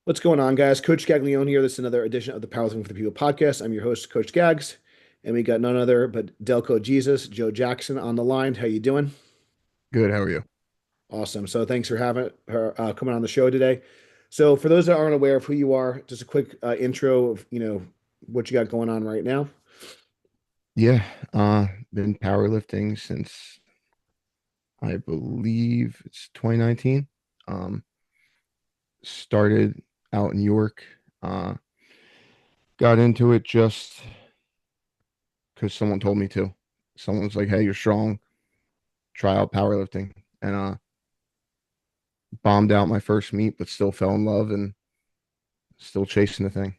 What's going on, guys? Coach Gaglione here. This is another edition of the Powerlifting for the People podcast. I'm your host, Coach Gags, and we got none other but Delco Jesus, Joe Jackson on the line. How you doing? Good. How are you? Awesome. So thanks for having her coming on the show today. So for those that aren't aware of who you are, just a quick intro of what you got going on right now. Yeah, been powerlifting since I believe it's 2019. Um, Started out in York. Got into it just because someone told me to. Someone was like, "Hey, you're strong. Try out powerlifting." And bombed out my first meet, but still fell in love and still chasing the thing.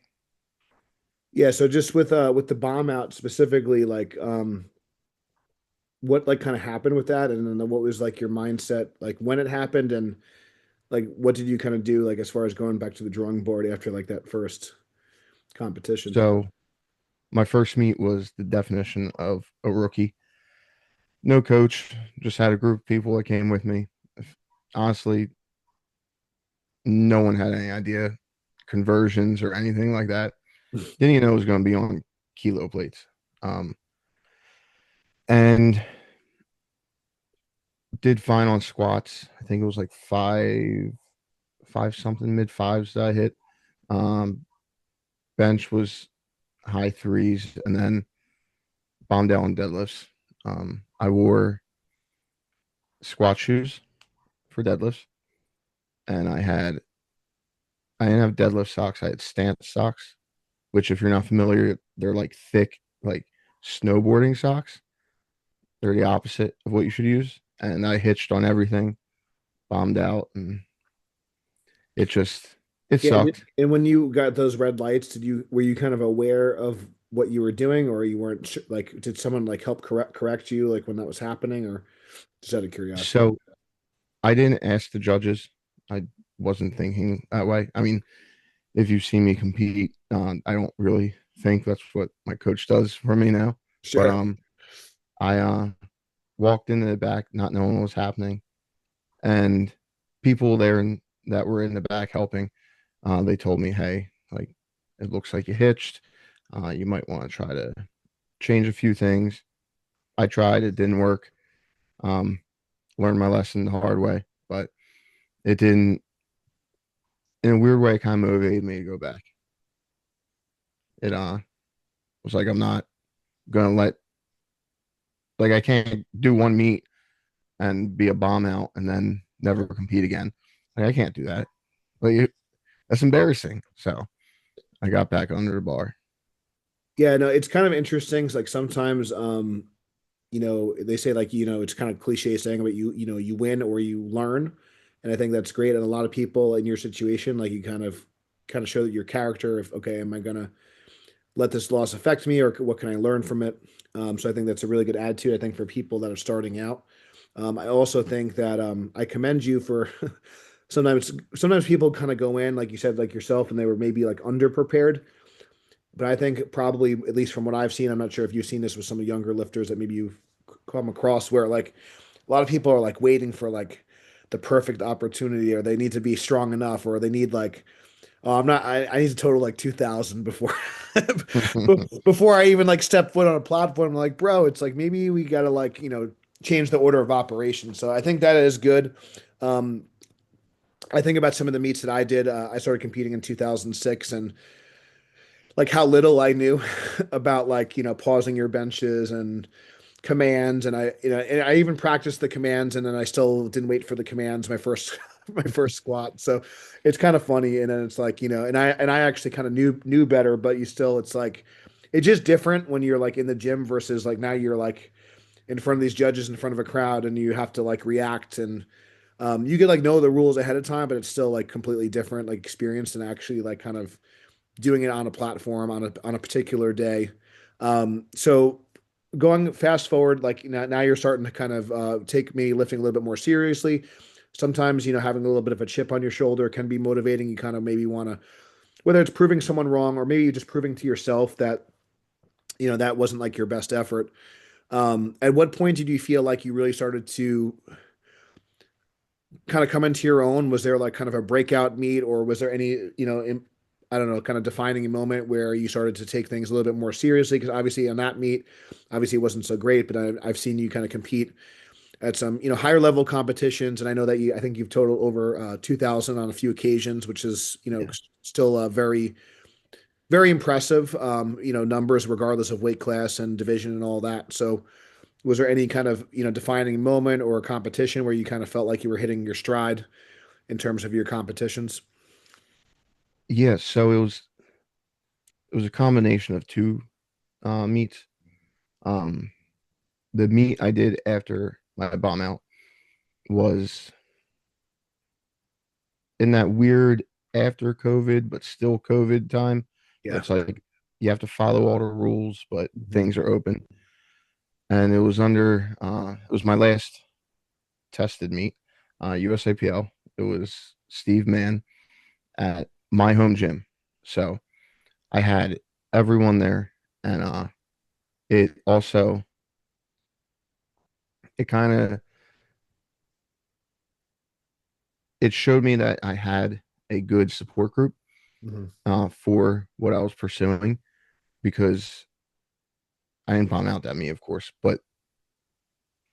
Yeah. So just with the bomb out specifically, what like kind of happened with that, and then what was like your mindset like when it happened, and like what did you kind of do like as far as going back to the drawing board after like that first competition? So my first meet was the definition of a rookie. No coach, just had a group of people that came with me. Honestly, no one had any idea conversions or anything like that. Didn't even know it was going to be on kilo plates. Um, and did fine on squats. I think it was like five something, mid fives that I hit. Um, Bench was high threes, and then bombed out on deadlifts. I wore squat shoes for deadlifts, and I didn't have deadlift socks. I had stance socks, which, if you're not familiar, they're like thick, like snowboarding socks. They're the opposite of what you should use. And I hitched on everything, bombed out, and it just it Yeah, sucked. and when you got those red lights, did you were you kind of aware of what you were doing, or you weren't like did someone like help correct you like when that was happening, or just out of curiosity? So I didn't ask the judges. I wasn't thinking that way. I mean, if you see me compete, I don't really think that's what my coach does for me now. But Sure. I walked into the back not knowing what was happening, and people there that were in the back helping, they told me, "Hey, like it looks like you hitched. You might want to try to change a few things." I tried, it didn't work. Um, Learned my lesson the hard way, but it didn't, in a weird way, kind of motivated me to go back. It was like, I'm not gonna let, like, I can't do one meet and be a bomb out and then never compete again. Like, I can't do that. That's embarrassing. So I got back under the bar. Yeah, no, it's kind of interesting. 'Cause, like sometimes, they say like, it's kind of cliche saying about you win or you learn. And I think that's great. And a lot of people in your situation, like you kind of show that your character of, okay, am I gonna let this loss affect me or what can I learn from it? So I think that's a really good attitude, I think, for people that are starting out. I also think that I commend you for sometimes people kind of go in, like you said, like yourself, and they were maybe like underprepared. But I think probably, at least from what I've seen, I'm not sure if you've seen this with some of younger lifters that maybe you've come across where like a lot of people are like waiting for like the perfect opportunity or they need to be strong enough or they need like oh, I need to total like 2,000 before before I even like step foot on a platform. I'm like, bro, it's like maybe we gotta like, change the order of operations. So I think that is good. Um, I think about some of the meets that I did. I started competing in 2006 and like how little I knew about like, pausing your benches and commands. And and I even practiced the commands and then I still didn't wait for the commands my first my first squat. So it's kind of funny. And then it's like, and I actually kind of knew better, but you still it's like it's just different when you're like in the gym versus like now you're like in front of these judges in front of a crowd and you have to like react and you could like know the rules ahead of time, but it's still like completely different like experience and actually like kind of doing it on a platform on a particular day. So going fast forward, like now you're starting to kind of take maybe lifting a little bit more seriously. Sometimes, having a little bit of a chip on your shoulder can be motivating. You kind of maybe want to, whether it's proving someone wrong or maybe just proving to yourself that, that wasn't like your best effort. At what point did you feel like you really started to kind of come into your own? Was there like kind of a breakout meet, or was there any, I don't know, kind of defining a moment where you started to take things a little bit more seriously? Because obviously on that meet, obviously it wasn't so great, but I've seen you kind of compete at some, higher level competitions, and I know that I think you've totaled over 2,000 on a few occasions, which is, Yeah. still very, very impressive, numbers regardless of weight class and division and all that. So was there any kind of, defining moment or competition where you kind of felt like you were hitting your stride in terms of your competitions? Yeah, so it was a combination of two meets. Um, the meet I did after my bomb out was in that weird after COVID, but still COVID time. Where Yeah. it's like you have to follow all the rules, but Mhm. things are open. And it was under it was my last tested meet, USAPL. It was Steve Mann at my home gym. So I had everyone there, and it also it kind of it showed me that I had a good support group Mhm. for what I was pursuing, because I didn't bomb out that meet, of course, but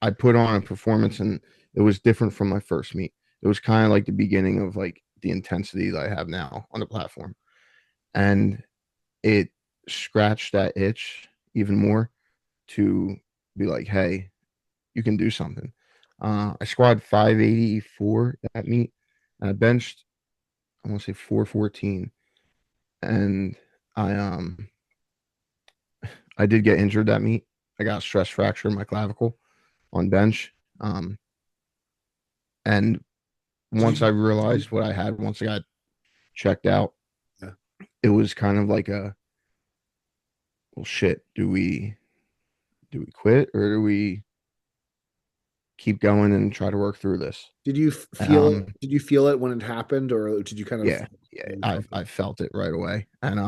I put on a performance and it was different from my first meet. It was kind of like the beginning of like the intensity that I have now on the platform. And it scratched that itch even more to be like, hey, you can do something. I squatted 584 that meet, and I benched, I want to say 414. And I I did get injured that meet. I got a stress fracture in my clavicle on bench. And So once I realized what I had, once I got checked out, yeah. it was kind of like a, well, shit. Do we quit, or do we keep going and try to work through this? Did you feel it? Did you feel it when it happened, or did you kind of? Yeah, yeah, I felt it right away, and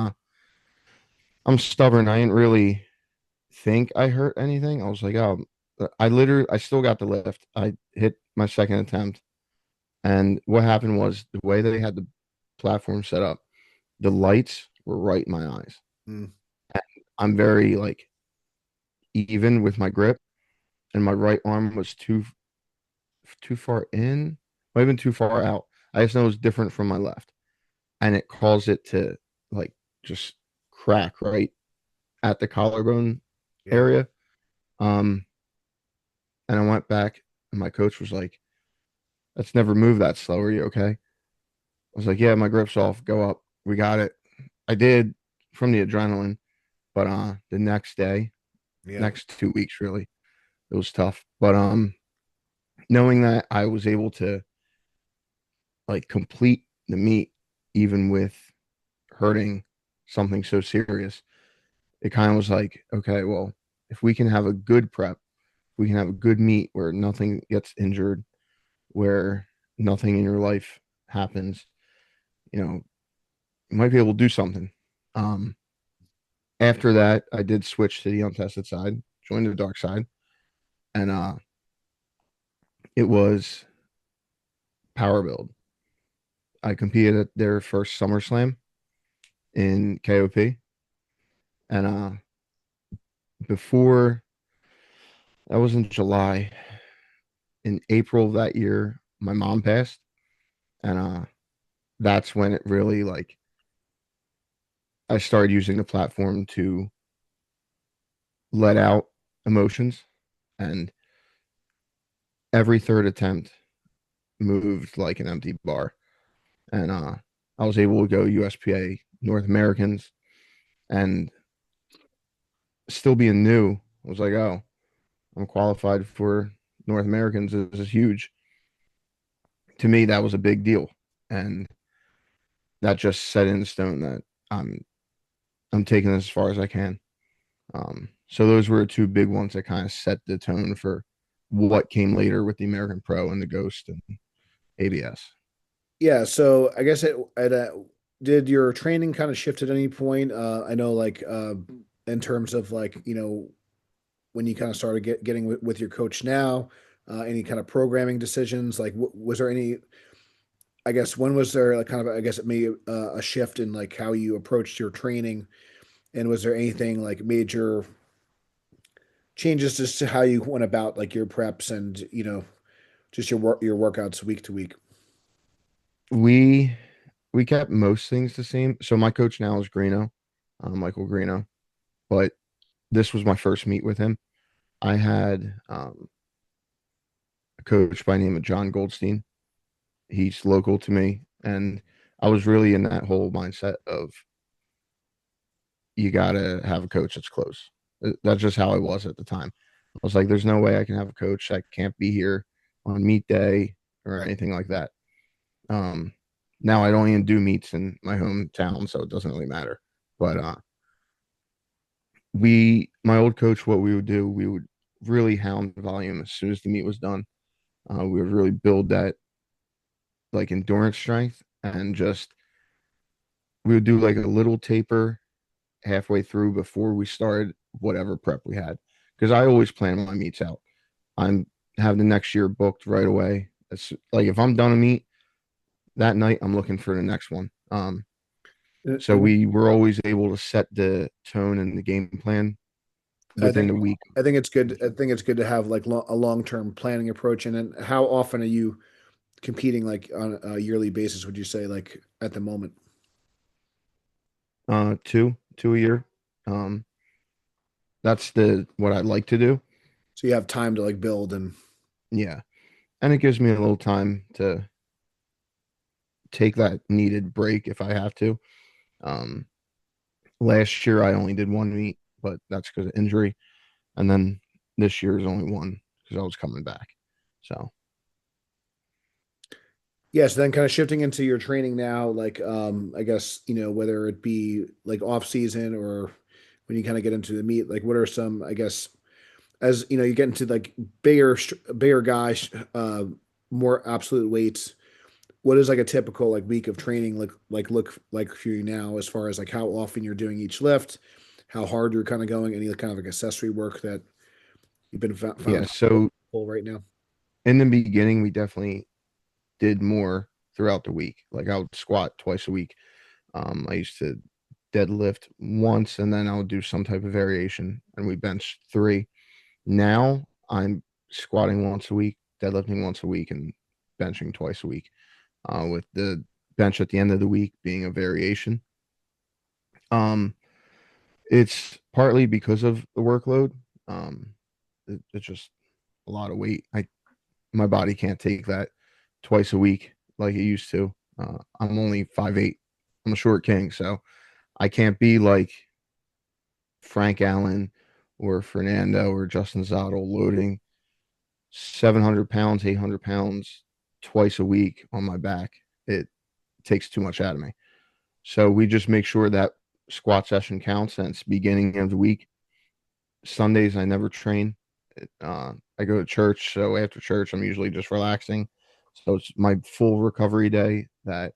I'm stubborn. I didn't really think I hurt anything. I was like, oh, I still got the lift. I hit my second attempt, and what happened was the way they had the platform set up, the lights were right in my eyes. Mm, I'm very like even with my grip, and my right arm was too far in, might have been too far out. I just know it was different from my left, and it caused it to like just crack right at the collarbone yeah. area. Um, and I went back, and my coach was like, "Let's never move that slow. Are you okay?" I was like, "Yeah, my grip's off. Go up. We got it." I did from the adrenaline, but the next day, Yeah. next 2 weeks, really, it was tough. But knowing that I was able to like complete the meet even with hurting something so serious, it kind of was like, okay, well, if we can have a good prep, we can have a good meet where nothing gets injured, where nothing in your life happens, you might be able to do something. Um, After that, I did switch to the untested side, joined the dark side, and it was power build. I competed at their first SummerSlam in KOP, and before that was in July. In April of that year, my mom passed, and that's when it really like I started using the platform to let out emotions, and every third attempt moved like an empty bar, and I was able to go USPA North Americans, and still being new, I was like, oh, I'm qualified for North Americans. This is huge to me. That was a big deal, and that just set in stone that I'm I'm taking this as far as I can. So those were two big ones that kind of set the tone for what came later with the American Pro and the Ghost and ABS. Yeah. So I guess did your training kind of shift at any point? I know, like, in terms of like, when you kind of started getting with your coach now, any kind of programming decisions? Like, was there any? I guess when was there like kind of I guess it made a shift in like how you approached your training, and was there anything like major changes just to how you went about like your preps and just your workouts week to week? We we kept most things the same. So my coach now is Greeno, Michael Greeno, but this was my first meet with him. I had a coach by the name of John Goldstein. He's local to me, and I was really in that whole mindset of you gotta have a coach that's close. That's just how I was at the time. I was like, there's no way I can have a coach that can't be here on meet day or anything like that. Um, Now I don't even do meets in my hometown, so it doesn't really matter. But my old coach, what we would do, we would really hound volume as soon as the meet was done. We would really build that like endurance strength and just we would do like a little taper halfway through before we started whatever prep we had. Because I always plan my meets out. I'm have the next year booked right away. It's like if I'm done a meet that night, I'm looking for the next one. So And we were always able to set the tone and the game plan I within think the week. I think it's good. I think it's good to have like a long-term planning approach. And then how often are you competing like on a yearly basis, would you say, like at the moment? Two a year. Um, that's the what I like to do. So you have time to like build and Yeah, and it gives me a little time to take that needed break if I have to. Um, Last year I only did one meet, but that's because of injury, and then this year is only one because I was coming back. So yes, then kind of shifting into your training now, like I guess, whether it be like off season or when you kind of get into the meet, like what are some, I guess, as you get into like bigger guys, more absolute weights, what is like a typical like week of training look like for you now as far as like how often you're doing each lift, how hard you're kind of going, any kind of like accessory work that you've been yeah, found so helpful right now? in the beginning we definitely did more throughout the week. Like I would squat twice a week. I used to deadlift once and then I would do some type of variation and we bench three. Now I'm squatting once a week, deadlifting once a week, and benching twice a week. With the bench at the end of the week being a variation. Um, it's partly because of the workload. Um, it's just a lot of weight. My body can't take that twice a week like it used to. I'm only 5'8". I'm a short king, so I can't be like Frank Allen or Fernando or Justin Zottel loading 700 pounds, 800 pounds twice a week on my back. It takes too much out of me. So we just make sure that squat session counts and it's beginning of the week. Sundays, I never train. I go to church. So after church, I'm usually just relaxing. So it's my full recovery day. That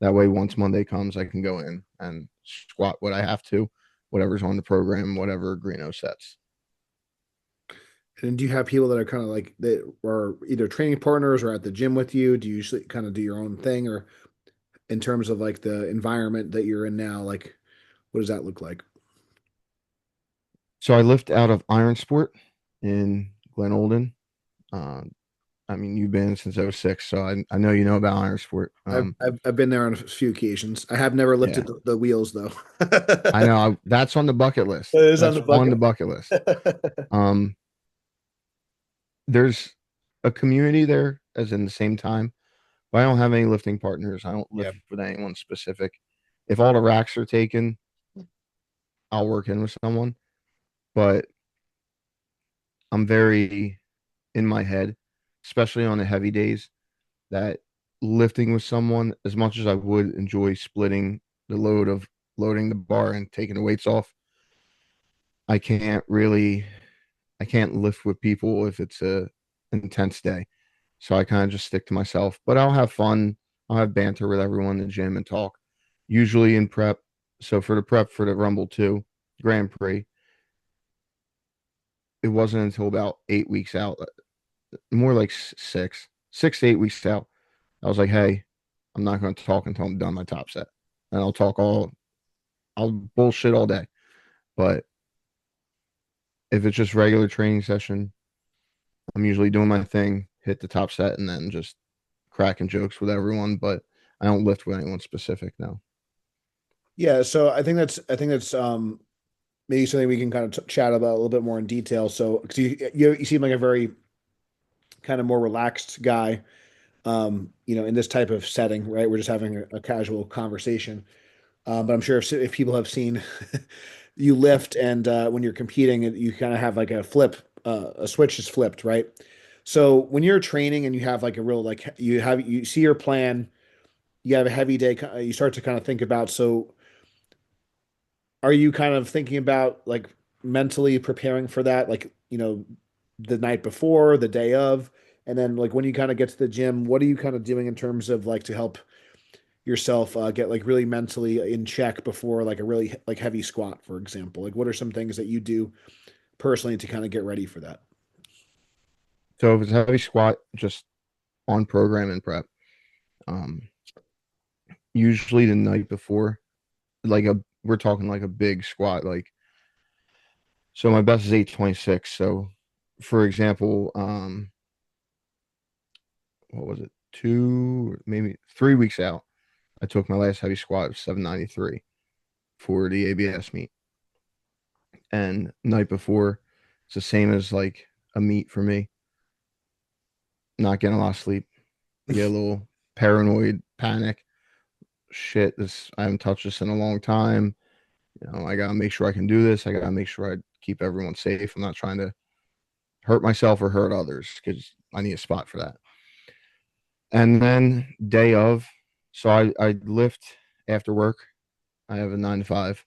way, once Monday comes, I can go in and squat what I have to, whatever's on the program, whatever Greeno sets. And do you have people that are kind of like that are either training partners or at the gym with you? Do you usually kind of do your own thing, or in terms of like the environment that you're in now, like what does that look like? So I lift out of Iron Sport in Glen Olden. Uh, I mean, you've been since '06, so I know you know about Iron Sport. I've been there on a few occasions. I have never Yeah, lifted the wheels though. I know. That's on the bucket list. It is on That's the on the bucket. bucket list. Um, there's a community there, as in the same time. But I don't have any lifting partners. I don't Yeah. lift with anyone specific. If all the racks are taken, I'll work in with someone. But I'm very in my head, especially on the heavy days, that lifting with someone, as much as I would enjoy splitting the load of loading the bar and taking the weights off, I can't really I can't lift with people if it's a intense day. So I kind of just stick to myself. But I'll have fun. I'll have banter with everyone in the gym and talk. Usually in prep. So for the prep for the Rumble 2 Grand Prix, it wasn't until about 8 weeks out more like 6 to 8 weeks out. I was like, hey, I'm not going to talk until I'm done my top set, and I'll bullshit all day. But if it's just regular training session, I'm usually doing my thing, hit the top set, and then just cracking jokes with everyone. But I don't lift with anyone specific now. Yeah, so I think that's maybe something we can kind of chat about a little bit more in detail. So, because you seem like a very kind of more relaxed guy, in this type of setting, right? We're just having a casual conversation. But I'm sure if people have seen you lift and when you're competing, you kind of have like a switch is flipped, right? So when you're training and you have like a real like you see your plan, you have a heavy day, you start to kind of think about. So are you kind of thinking about like mentally preparing for that, like the night before, the day of, and then like when you kind of get to the gym, what are you kind of doing in terms of like to help yourself get like really mentally in check before like a really like heavy squat, for example? Like what are some things that you do personally to kind of get ready for that? So if it's a heavy squat, just on program and prep. Um, Usually the night before, like a we're talking like a big squat. Like so, my best is 826. So, for example, what was it? 2, maybe 3 weeks out, I took my last heavy squat of 793 for the ABS meet. And night before, it's the same as like a meet for me. Not getting a lot of sleep. I get a little paranoid, panic. Shit, this I haven't touched this in a long time. I gotta make sure I can do this. I gotta make sure I keep everyone safe. I'm not trying to hurt myself or hurt others because I need a spot for that. And then day of, so I lift after work. I have a 9 to 5,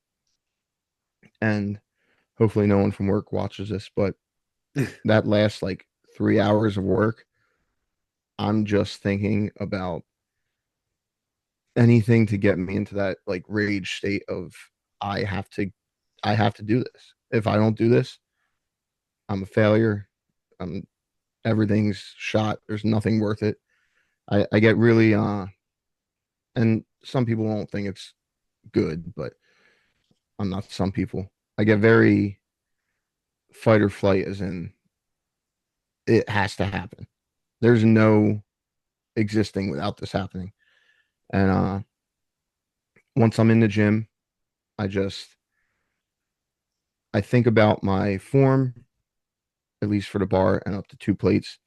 and hopefully no one from work watches this, but that lasts like 3 hours of work. I'm just thinking about anything to get me into that like rage state of I have to I have to do this. If I don't do this, I'm a failure. I'm Everything's shot. There's nothing worth it. I get really and some people won't think it's good, but I'm not some people. I get very fight or flight as in it has to happen. There's no existing without this happening. And once I'm in the gym, I just I think about my form, at least for the bar and up to 2 plates.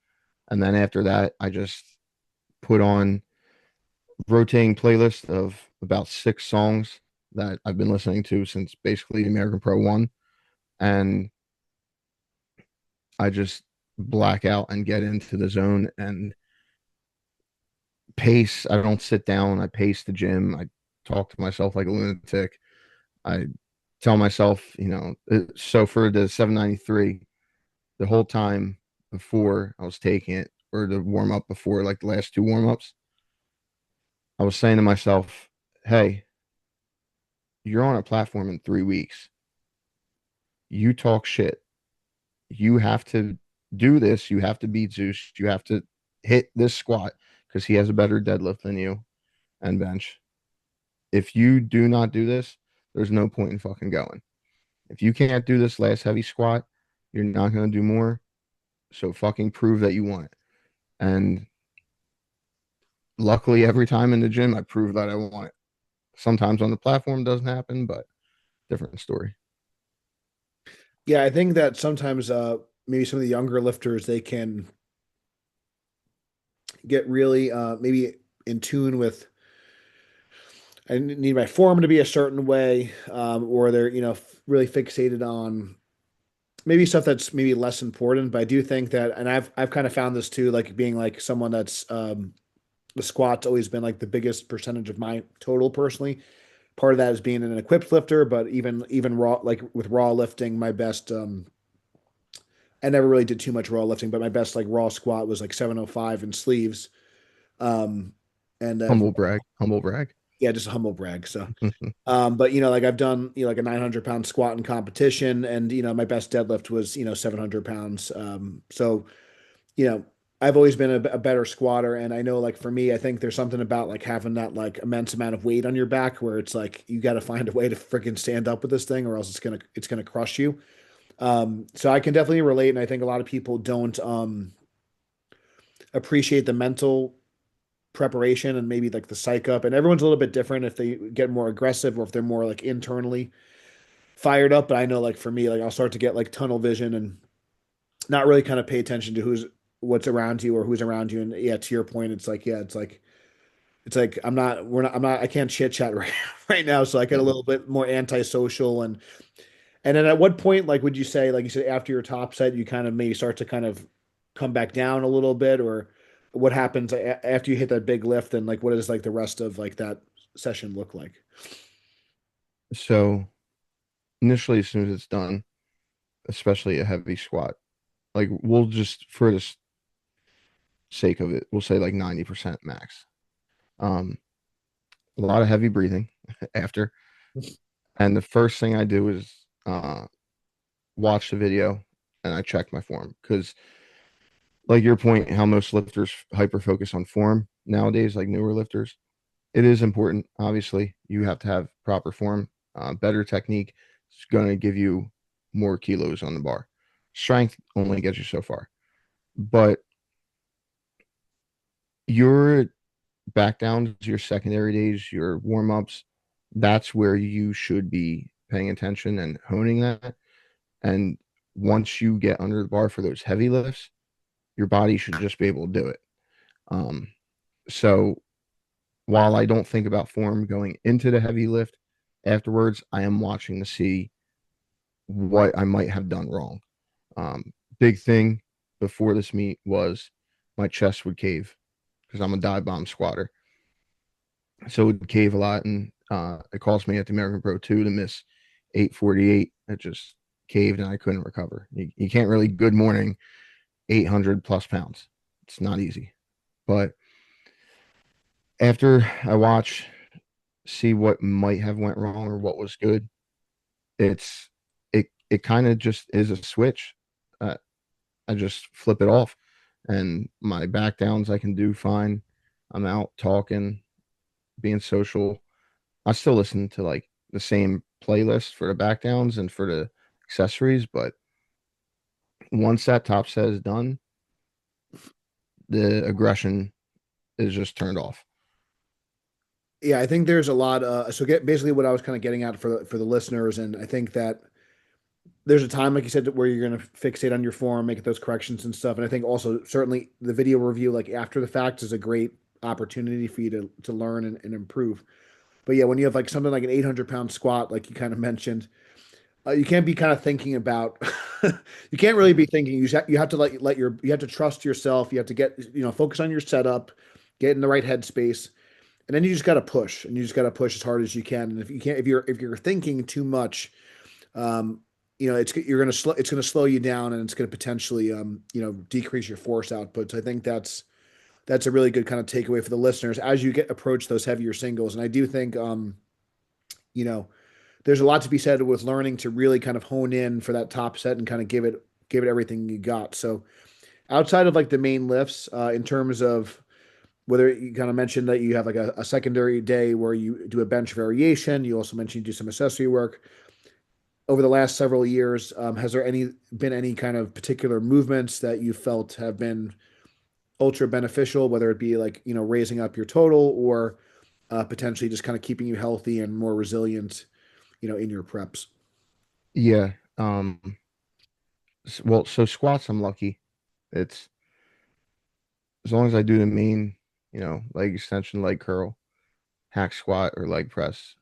And then after that, I just put on rotating playlist of about 6 songs that I've been listening to since basically American Pro 1. And I just black out and get into the zone and pace. I don't sit down. I pace the gym. I talk to myself like a lunatic. I tell myself, so for the 793, the whole time before I was taking it, or the warm up before, like the last 2 warm ups, I was saying to myself, hey, you're on a platform in 3 weeks. You talk shit. You have to do this. You have to beat Zeus. You have to hit this squat because he has a better deadlift than you and bench. If you do not do this, there's no point in fucking going. If you can't do this last heavy squat, you're not going to do more. So fucking prove that you want it. And luckily, every time in the gym, I prove that I want it. Sometimes on the platform doesn't happen, but different story. Yeah, I think that sometimes maybe some of the younger lifters they can get really maybe in tune with I need my form to be a certain way, or they're really fixated on maybe stuff that's maybe less important. But I do think that, and I've kind of found this too, like being like someone that's the squat's always been like the biggest percentage of my total personally. Part of that is being an equipped lifter, but even raw like with raw lifting, my best I never really did too much raw lifting, but my best like raw squat was like 705 in sleeves. Um, and Humble brag. Humble brag. yeah, just a humble brag. So but like I've done, like a 900 pound squat in competition, and my best deadlift was 700 pounds. So I've always been a better squatter, and I know like for me, I think there's something about like having that like immense amount of weight on your back where it's like you got to find a way to freaking stand up with this thing, or else it's gonna crush you. So I can definitely relate, and I think a lot of people don't appreciate the mental preparation and maybe like the psych up. And everyone's a little bit different if they get more aggressive or if they're more like internally fired up. But I know like for me, like I'll start to get like tunnel vision and not really kind of pay attention to what's around you or who's around you. And yeah, to your point, it's like, yeah, it's like I can't chit chat right now. So I get a little bit more antisocial. And then at what point, like, would you say, like you said, after your top set, you kind of maybe start to kind of come back down a little bit, or what happens after you hit that big lift, and like what does like the rest of like that session look like? So initially, as soon as it's done, especially a heavy squat, like we'll just for the sake of it, we'll say like 90% max. Um, a lot of heavy breathing after. And the first thing I do is watch the video and I check my form because, like your point, how most lifters hyper focus on form nowadays, like newer lifters, it is important. Obviously, you have to have proper form, better technique. It's going to give you more kilos on the bar. Strength only gets you so far, but your back downs, your secondary days, your warm ups, that's where you should be paying attention and honing that. And once you get under the bar for those heavy lifts, your body should just be able to do it. Um, so while I don't think about form going into the heavy lift, afterwards, I am watching to see what I might have done wrong. Big thing before this meet was my chest would cave because I'm a dive bomb squatter. So it would cave a lot, and it cost me at the American Pro 2 to miss 848. It just caved and I couldn't recover. You can't really good morning 800 plus pounds. It's not easy. But after I watch, see what might have went wrong or what was good, it kind of just is a switch. Uh, I just flip it off, and my back downs I can do fine. I'm out talking, being social. I still listen to like the same playlist for the back downs and for the accessories, but once that top set is done, the aggression is just turned off. Yeah, I think there's a lot. So get basically what I was kind of getting at for the listeners, and I think that there's a time, like you said, where you're going to fixate on your form, make those corrections and stuff. And I think also certainly the video review, like after the fact, is a great opportunity for you to learn and improve. But yeah, when you have like something like an 800-pound squat, like you kind of mentioned, you can't be kind of thinking about. You can't really be thinking. You have to you have to trust yourself. You have to focus on your setup, get in the right headspace, and then you just got to push, and you just got to push as hard as you can. And if you can't, if you're thinking too much, um, it's gonna slow you down, and it's gonna potentially decrease your force output. So I think that's a really good kind of takeaway for the listeners as you get approach those heavier singles. And I do think you know there's a lot to be said with learning to really kind of hone in for that top set and kind of give it everything you got. So outside of like the main lifts, in terms of whether you kind of mentioned that you have like a secondary day where you do a bench variation, you also mentioned you do some accessory work over the last several years. Has there been any kind of particular movements that you felt have been ultra beneficial, whether it be like raising up your total or potentially just kind of keeping you healthy and more resilient, in your preps? Yeah. Well, so squats, I'm lucky. It's as long as I do the main, leg extension, leg curl, hack squat, or leg press,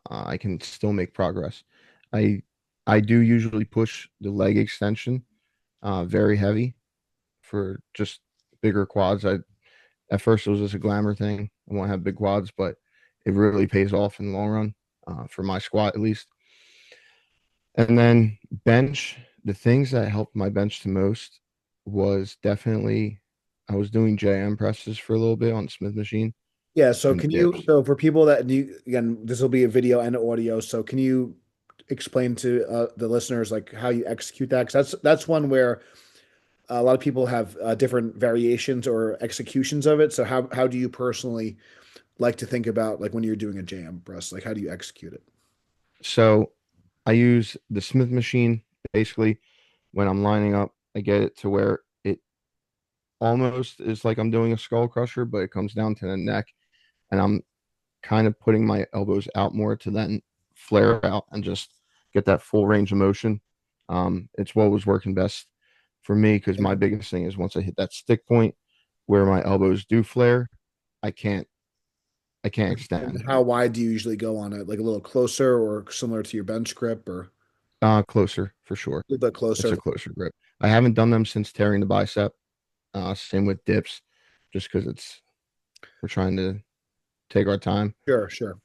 I can still make progress. I I do usually push the leg extension very heavy for just bigger quads. I At first it was just a glamour thing. I want to have big quads, but it really pays off in the long run, for my squat at least. And then bench, the things that helped my bench the most was definitely I was doing JM presses for a little bit on the Smith machine Yeah. So and can you, dips. so for people that again, this will be a video and audio. So can you explain to the listeners like how you execute that? Because that's one where a lot of people have different variations or executions of it. So how do you personally like to think about like when you're doing a jam press? Like how do you execute it? So I use the Smith machine basically when I'm lining up. I get it to where it almost is like I'm doing a skull crusher, but it comes down to the neck, and I'm kind of putting my elbows out more to then flare out and just get that full range of motion. It's what was working best for me because my And, biggest thing is once I hit that stick point where my elbows do flare, I can't I can't and extend. how wide do you usually go on it? Like a little closer or similar to your bench grip or Closer for sure. a little bit It's closer? a closer grip. I haven't done them since tearing the bicep. Same with dips, just because it's we're trying to take our time. Sure, sure.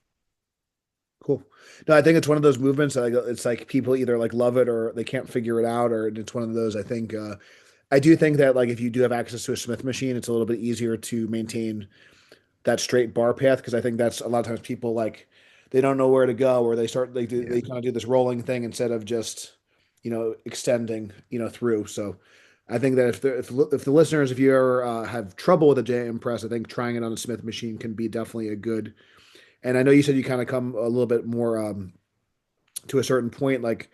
Cool. No, I think it's one of those movements that it's like people either like love it or they can't figure it out, or it's one of those. I think I do think that like if you do have access to a Smith machine, it's a little bit easier to maintain that straight bar path because I think that's a lot of times people like they don't know where to go or Yeah. they kind of do this rolling thing instead of just extending through. So I think that if the listeners if you ever have trouble with a jam press, I think trying it on a Smith machine can be definitely a good. And I know you said you kind of come a little bit more to a certain point. Like,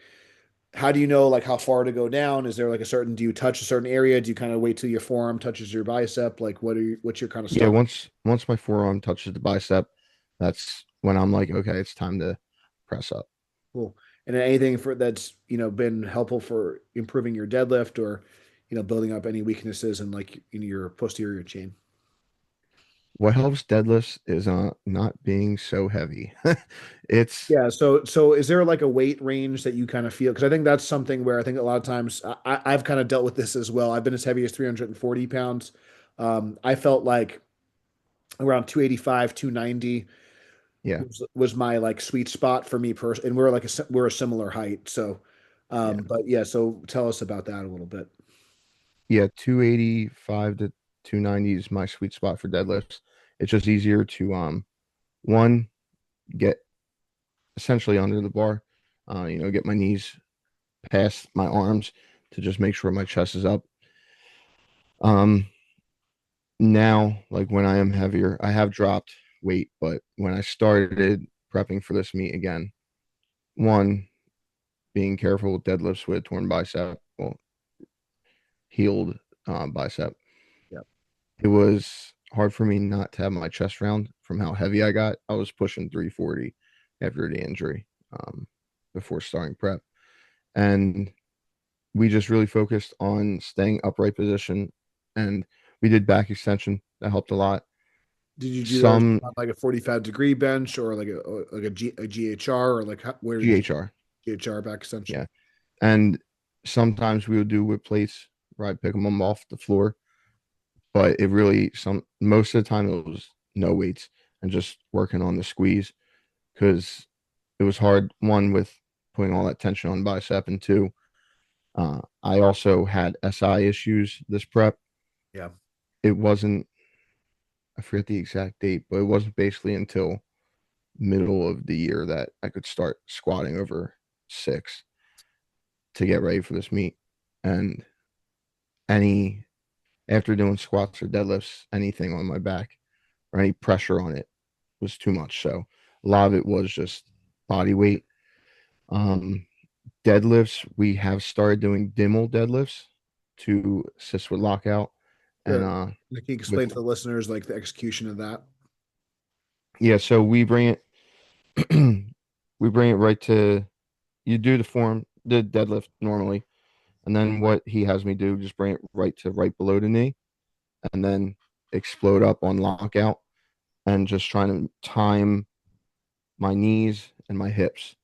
how do you know like how far to go down? Is there like a certain? Do you touch a certain area? Do you kind of wait till your forearm touches your bicep? Like, what's your kind of Yeah, start? once my forearm touches the bicep, that's when I'm like, okay, it's time to press up. Cool. And anything for that's been helpful for improving your deadlift or building up any weaknesses in like in your posterior chain. What helps deadlifts is not being so heavy. It's Yeah. So is there like a weight range that you kind of feel? Because I think that's something where I think a lot of times I've kind of dealt with this as well. I've been as heavy as 340 pounds. I felt like around 285, 290 yeah, was my like sweet spot for me personally. And we're a similar height. So, yeah, but yeah. So tell us about that a little bit. yeah. 285 to 290 is my sweet spot for deadlifts. It's just easier to one get essentially under the bar, get my knees past my arms to just make sure my chest is up. Um, Now, like when I am heavier, I have dropped weight, but when I started prepping for this meet again, one, being careful with deadlifts with torn bicep, well, healed bicep. Yeah. It was hard for me not to have my chest round from how heavy I got. I was pushing 340 after the injury before starting prep. And we just really focused on staying upright position. And we did back extension. That helped a lot. Did you do those Some on like a 45-degree bench or like a GHR or like where did you GHR. GHR back extension? Yeah. And sometimes we would do with plates where I'd pick them off the floor, but it really most of the time it was no weights and just working on the squeeze because it was hard. One with putting all that tension on bicep, and two, I also had SI issues this prep. Yeah. It wasn't I forget the exact date, but it wasn't basically until middle of the year that I could start squatting over six to get ready for this meet. And any after doing squats or deadlifts, anything on my back or any pressure on it was too much. So a lot of it was just body weight. Um, Deadlifts, we have started doing Dimmel deadlifts to assist with lockout. And Sure. Can you with explain to the listeners like the execution of that? yeah, so we bring it we bring it right to you do the deadlift normally, and then what he has me do, just bring it right below the knee and then explode up on lockout and just trying to time my knees and my hips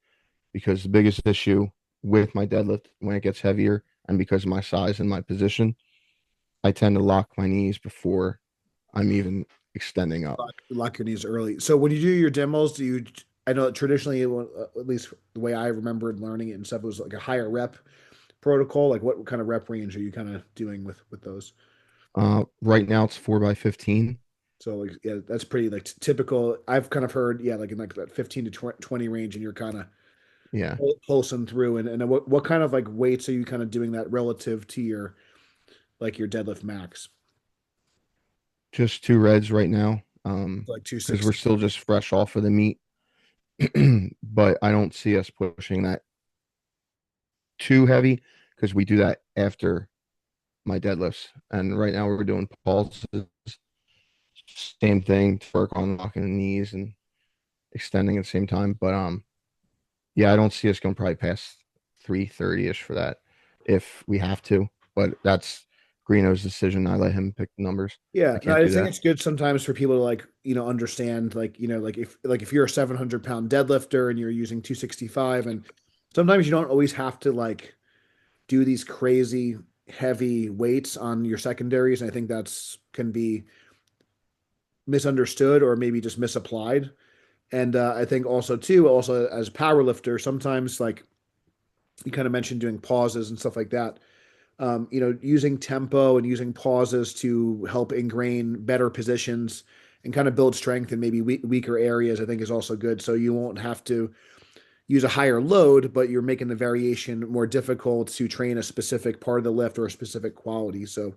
because the biggest issue with my deadlift when it gets heavier and because of my size and my position, I tend to lock my knees before I'm even extending up. Lock your knees early. So when you do your demos, do you? I know traditionally, at least the way I remembered learning it and stuff, it was like a higher rep protocol. Like what kind of rep range are you kind of doing with those? Right now it's 4 by 15. So like yeah, that's pretty like typical. I've kind of heard yeah, like in like that 15 to 20 range, and you're kind of Yeah. pulsing through. And what kind of like weights are you kind of doing that relative to your like your deadlift max? Just two reds right now. Like Because we're 260. still just fresh off of the meet. But I don't see us pushing that too heavy because we do that after my deadlifts. And right now we're doing pulses, same thing to work on locking the knees and extending at the same time. But yeah, I don't see us going probably past 330 ish for that if we have to. But that's Greeno's decision. I let him pick the numbers. I Yeah, no, can't I do think that. it's good sometimes for people to like, understand like, like if you're a 700 pound deadlifter and you're using 265, and sometimes you don't always have to like do these crazy heavy weights on your secondaries. And I think that's can be misunderstood or maybe just misapplied. And I think also too, also as a power lifter, sometimes like you kind of mentioned doing pauses and stuff like that. Using tempo and using pauses to help ingrain better positions and kind of build strength in maybe weaker areas, I think is also good. So you won't have to use a higher load, but you're making the variation more difficult to train a specific part of the lift or a specific quality. So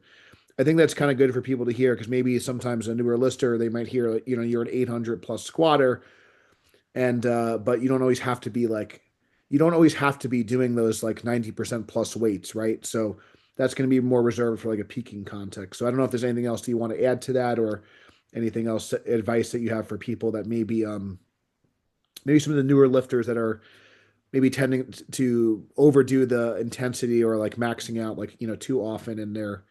I think that's kind of good for people to hear because maybe sometimes a newer lister, they might hear, you're an 800 plus squatter and but you don't always have to be doing those like 90% plus weights, right? So that's going to be more reserved for like a peaking context. So I don't know if there's anything else you want to add to that or anything else advice that you have for people that maybe some of the newer lifters that are maybe tending to overdo the intensity or like maxing out like too often in their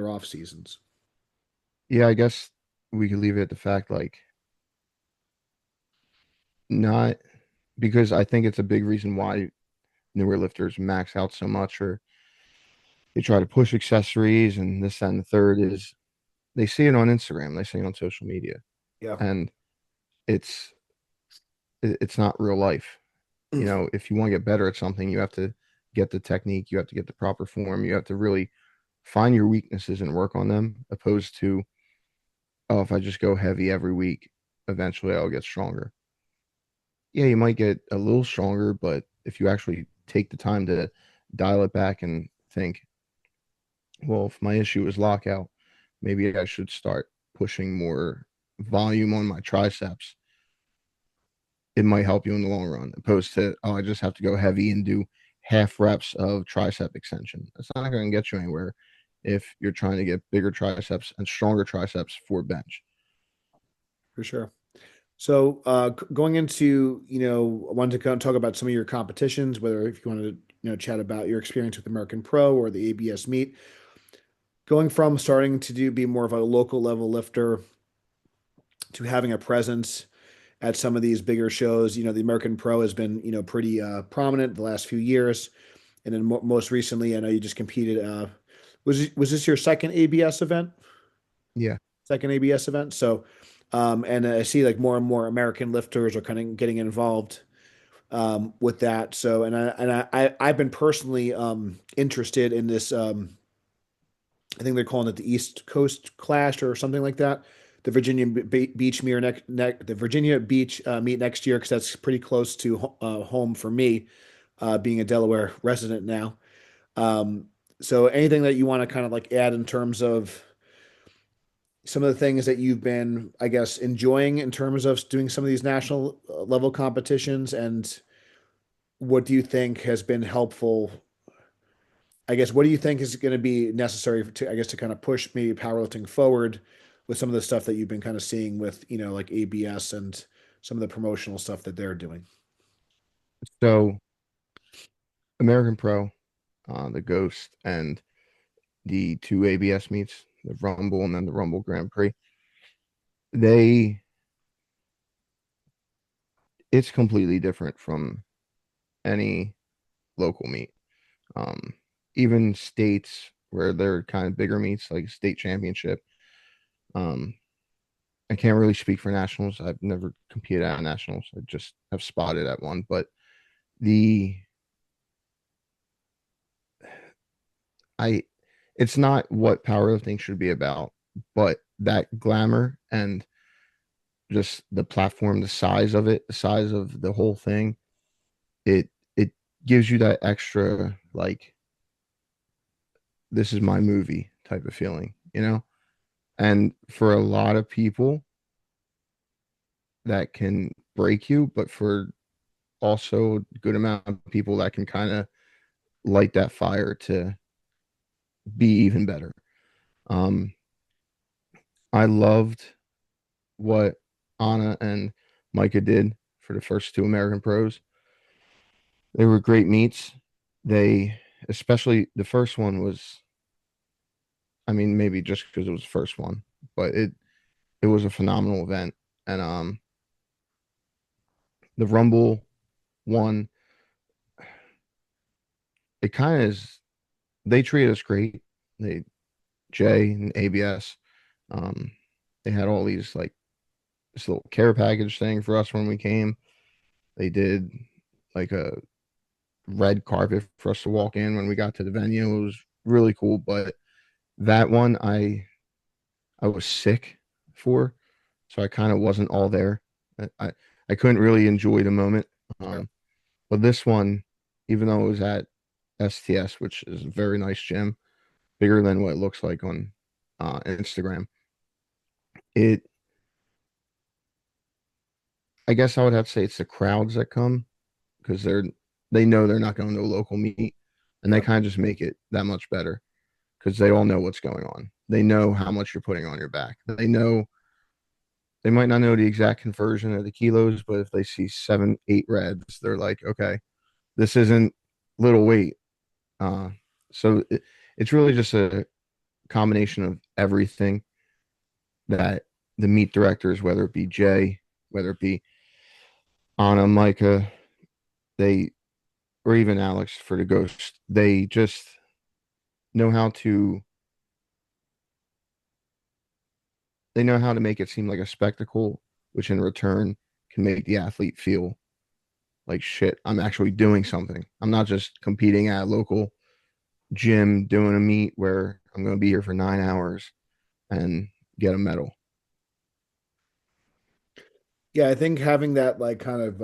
off seasons. Yeah, I guess we could leave it at the fact like not because I think it's a big reason why newer lifters max out so much or they try to push accessories and this, that, and the third is they see it on Instagram, they see it on social media, Yeah, and it's it's not real life. You know, if you want to get better at something, you have to get the technique, you have to get the proper form, you have to really find your weaknesses and work on them, opposed to, oh, if I just go heavy every week, eventually I'll get stronger. Yeah, you might get a little stronger, but if you actually take the time to dial it back and think, well, if my issue is lockout, maybe I should start pushing more volume on my triceps. It might help you in the long run, opposed to, oh, I just have to go heavy and do half reps of tricep extension. That's not going to get you anywhere if you're trying to get bigger triceps and stronger triceps for bench. for sure. So going into, I wanted to kind of talk about some of your competitions, whether if you wanted to, chat about your experience with American Pro or the ABS meet, going from starting to be more of a local level lifter to having a presence at some of these bigger shows. The American Pro has been, pretty prominent the last few years. And then most recently, I know you just competed. Was this your second ABS event? Yeah. Second ABS event. So, and I see like more and more American lifters are kind of getting involved with that. So, I've been personally interested in this. I think they're calling it the East Coast Clash or something like that. The Virginia Beach the Virginia Beach meet next year because that's pretty close to home for me, being a Delaware resident now. Um, so, anything that you want to kind of like add in terms of some of the things that you've been, I guess, enjoying in terms of doing some of these national level competitions, and what do you think has been helpful? I guess what do you think is going to be necessary to, I guess, to kind of push maybe powerlifting forward with some of the stuff that you've been kind of seeing with, like ABS and some of the promotional stuff that they're doing? So, American Pro, the Ghost, and the two ABS meets, the Rumble and then the Rumble Grand Prix, they it's completely different from any local meet. Um, Even states where they're kind of bigger meets, like state championship. Um, I can't really speak for nationals. I've never competed at nationals. I just have spotted at one, but the I it's not what powerlifting should be about, but that glamour and just the platform, the size of it, the size of the whole thing, it gives you that extra like this is my movie type of feeling, you know? And for a lot of people, that can break you, but for also a good amount of people that can kind of light that fire to be even better. Um, I loved what Anna and Micah did for the first two American pros. They were great meets. They, especially the first one was, I mean, maybe just because it was the first one, but it was a phenomenal event. And the Rumble one, it kind of is. They treated us great. They Jay and ABS, um, they had all these like this little care package thing for us when we came. They did like a red carpet for us to walk in when we got to the venue. It was really cool. But that one I was sick for, so I kind of wasn't all there. I couldn't really enjoy the moment. Yeah. Um, but this one, even though it was at STS, which is a very nice gym, bigger than what it looks like on Instagram, it I guess I would have to say it's the crowds that come because they know they're not going to a local meet, and they Yeah. kind of just make it that much better because they all know what's going on. They know how much you're putting on your back. They know they might not know the exact conversion of the kilos, but if they see 7, 8 reds, they're like, okay, this isn't little weight. Uh, so it's really just a combination of everything that the meet directors, whether it be Jay, whether it be Anna, Micah, they or even Alex for the ghost, they just know how to they know how to make it seem like a spectacle, which in return can make the athlete feel like shit. I'm actually doing something. I'm not just competing at a local gym doing a meet where I'm going to be here for 9 hours and get a medal. Yeah, I think having that like kind of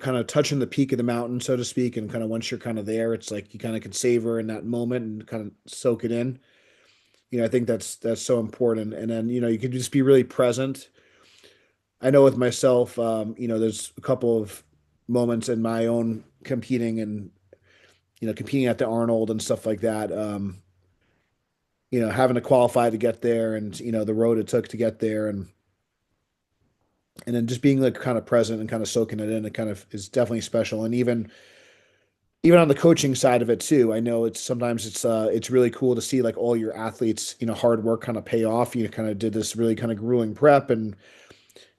kind of touching the peak of the mountain, so to speak, and kind of once you're kind of there, it's like you kind of can savor in that moment and kind of soak it in. I think that's so important. And then, you can just be really present. I know with myself, there's a couple of moments in my own competing and, competing at the Arnold and stuff like that. Having to qualify to get there and, the road it took to get there and then just being like kind of present and kind of soaking it in, it kind of is definitely special. And even on the coaching side of it too, I know it's really cool to see like all your athletes, hard work kind of pay off. You kind of did this really kind of grueling prep and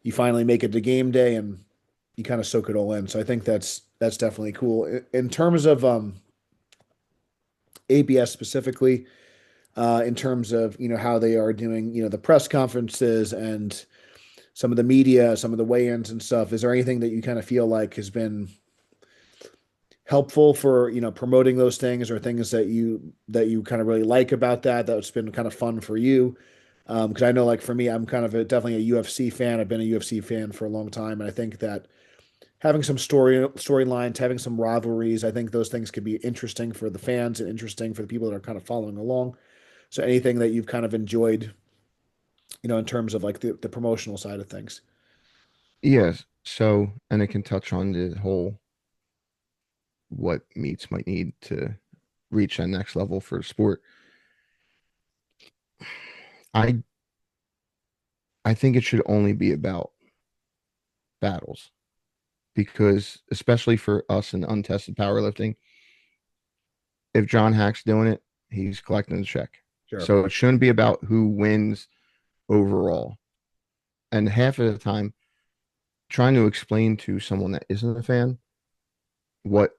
you finally make it to game day and you kind of soak it all in. So I think that's definitely cool. In terms of ABS specifically, in terms of how they are doing the press conferences and some of the media, some of the weigh-ins and stuff. Is there anything that you kind of feel like has been helpful for promoting those things or things that you kind of really like about that's been kind of fun for you? Because I know like for me, I'm kind of definitely a UFC fan. I've been a UFC fan for a long time, and I think that having some storylines, having some rivalries, I think those things could be interesting for the fans and interesting for the people that are kind of following along. So anything that you've kind of enjoyed, in terms of like the promotional side of things. Yes. So, and it can touch on the whole what meets might need to reach that next level for sport. I I think it should only be about battles because especially for us in untested powerlifting, if John Hack's doing it, he's collecting the check. Sure. So it shouldn't be about who wins overall. And half of the time, trying to explain to someone that isn't a fan what